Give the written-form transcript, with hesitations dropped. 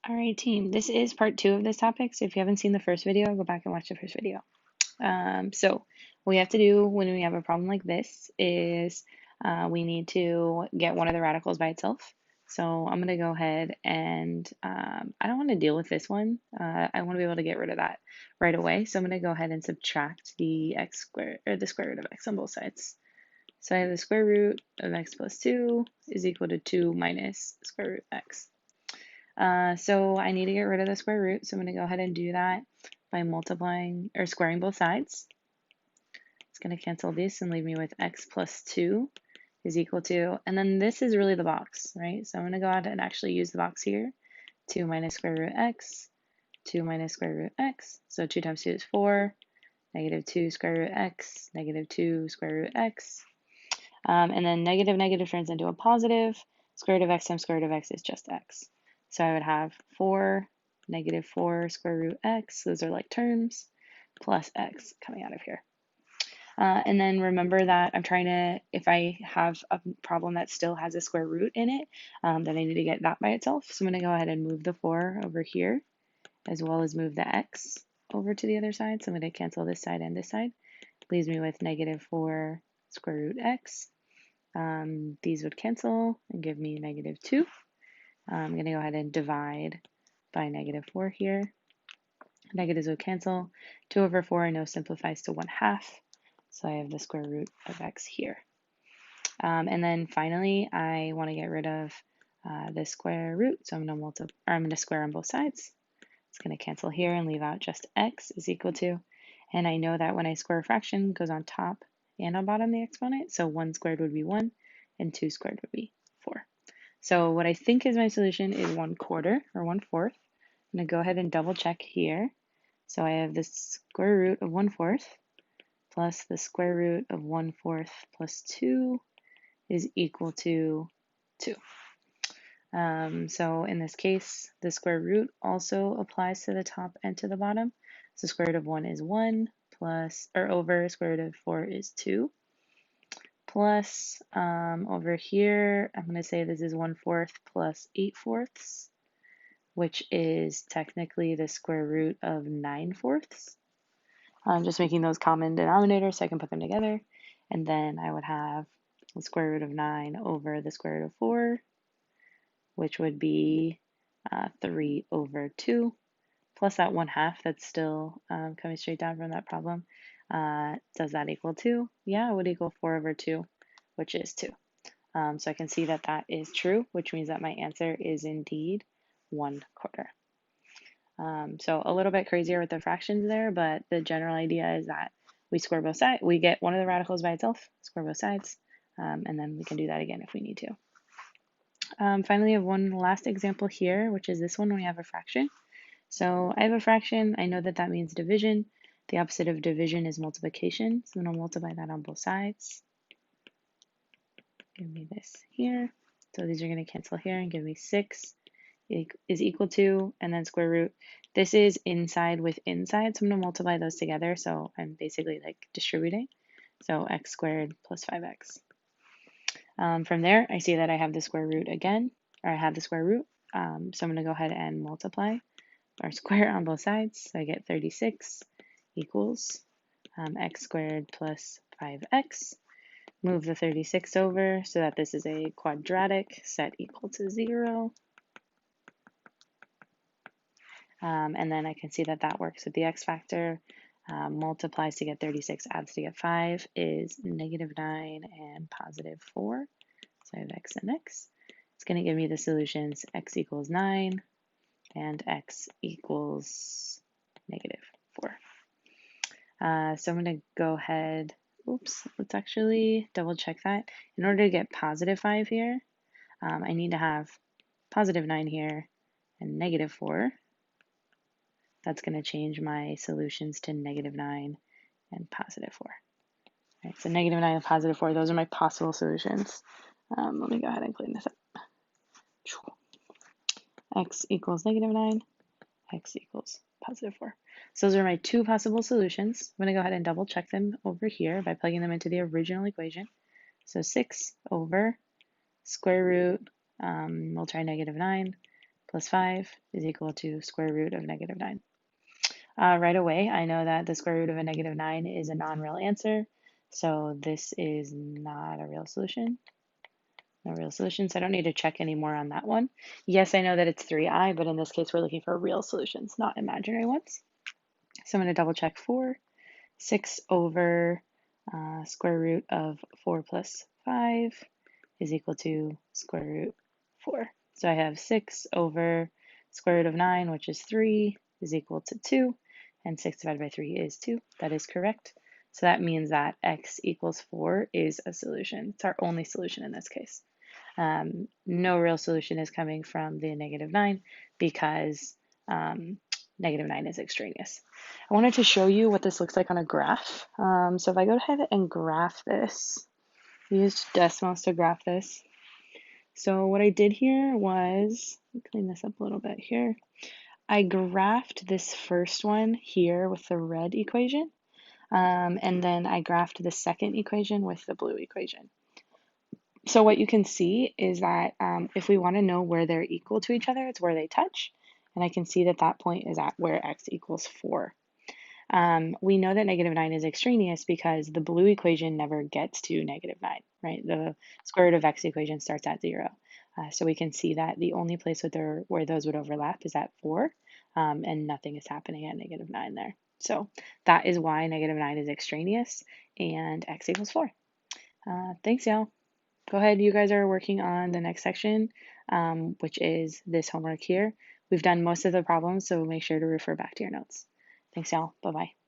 All right, team. This is part 2 of this topic. So if you haven't seen the first video, go back and watch the first video. So what we have to do when we have a problem like this is we need to get one of the radicals by itself. So I'm going to go ahead and I don't want to deal with this one. I want to be able to get rid of that right away. So I'm going to go ahead and subtract the x squared or the square root of x on both sides. So I have the square root of x plus 2 is equal to 2 minus square root x. So I need to get rid of the square root. So I'm going to go ahead and do that by multiplying or squaring both sides. It's going to cancel this and leave me with x plus 2 is equal to, and then this is really the box, right? So I'm going to go ahead and actually use the box here. 2 minus square root x, 2 minus square root x. So 2 times 2 is 4. Negative 2 square root x, negative 2 square root x. And then negative negative turns into a positive. Square root of x times square root of x is just x. So I would have 4, negative 4 square root x, those are like terms, plus x coming out of here. And then remember that I'm trying to, if I have a problem that still has a square root in it, then I need to get that by itself. So I'm going to go ahead and move the 4 over here, as well as move the x over to the other side. So I'm going to cancel this side and this side. Leaves me with negative 4 square root x. These would cancel and give me negative 2. I'm going to go ahead and divide by negative 4 here. Negatives would cancel. 2 over 4 I know simplifies to 1/2. So I have the square root of x here. And then finally, I want to get rid of the square root. So I'm going to square on both sides. It's going to cancel here and leave out just x is equal to. And I know that when I square a fraction, it goes on top and on bottom of the exponent. So 1 squared would be 1 and 2 squared would be 4. So what I think is my solution is 1/4 or 1/4. I'm going to go ahead and double check here. So I have the square root of 1/4 plus the square root of 1/4 plus 2 is equal to 2. So in this case, the square root also applies to the top and to the bottom. So square root of 1 is 1 plus, or over square root of 4 is 2. Plus, over here, I'm going to say this is 1/4 plus 8/4, which is technically the square root of 9/4. I'm just making those common denominators so I can put them together. And then I would have the square root of 9 over the square root of 4, which would be 3 over 2, plus that 1/2 that's still coming straight down from that problem. Does that equal 2? Yeah, it would equal 4 over 2, which is 2. So I can see that that is true, which means that my answer is indeed 1/4. So a little bit crazier with the fractions there, but the general idea is that we square both sides. We get one of the radicals by itself, square both sides, and then we can do that again if we need to. Finally, I have one last example here, which is this one when we have a fraction. So I have a fraction. I know that that means division. The opposite of division is multiplication. So I'm going to multiply that on both sides. Give me this here. So these are going to cancel here and give me 6 is equal to, and then square root. This is inside with inside, so I'm going to multiply those together. So I'm basically like distributing. So x squared plus 5x. From there, I see that I have the square root again, or I have the square root. So I'm going to go ahead and multiply or square on both sides. So I get 36 equals x squared plus 5x. Move the 36 over so that this is a quadratic set equal to 0. And then I can see that that works with the x factor. Multiplies to get 36, adds to get 5 is negative 9 and positive 4. So I have x and x. It's going to give me the solutions x equals 9 and x equals negative 4. So I'm going to go ahead, let's actually double check that. In order to get positive 5 here, I need to have positive 9 here and negative 4. That's going to change my solutions to negative 9 and positive 4. All right, so negative 9 and positive 4, those are my possible solutions. Let me go ahead and clean this up. X equals negative 9, x equals positive 4. So those are my two possible solutions. I'm going to go ahead and double check them over here by plugging them into the original equation. So 6 over square root, we'll try negative 9, plus 5 is equal to square root of negative 9. Right away, I know that the square root of a negative 9 is a non-real answer, so this is not a real solution. No real solution, so I don't need to check anymore on that one. Yes, I know that it's 3i, but in this case, we're looking for real solutions, not imaginary ones. So I'm going to double check 4. 6 over square root of 4 plus 5 is equal to square root 4. So I have 6 over square root of 9, which is 3, is equal to 2, and 6 divided by 3 is 2. That is correct. So that means that x equals 4 is a solution. It's our only solution in this case. No real solution is coming from the negative 9 because negative 9 is extraneous. I wanted to show you what this looks like on a graph. So if I go ahead and graph this, I used Desmos to graph this. So what I did here was, let me clean this up a little bit here. I graphed this first one here with the red equation, and then I graphed the second equation with the blue equation. So what you can see is that if we want to know where they're equal to each other, it's where they touch. And I can see that that point is at where x equals 4. We know that negative 9 is extraneous because the blue equation never gets to negative 9, right? The square root of x equation starts at 0. So we can see that the only place where those would overlap is at 4, and nothing is happening at negative 9 there. So that is why negative 9 is extraneous and x equals 4. Thanks, y'all. Go ahead, you guys are working on the next section, which is this homework here. We've done most of the problems, so make sure to refer back to your notes. Thanks, y'all. Bye-bye.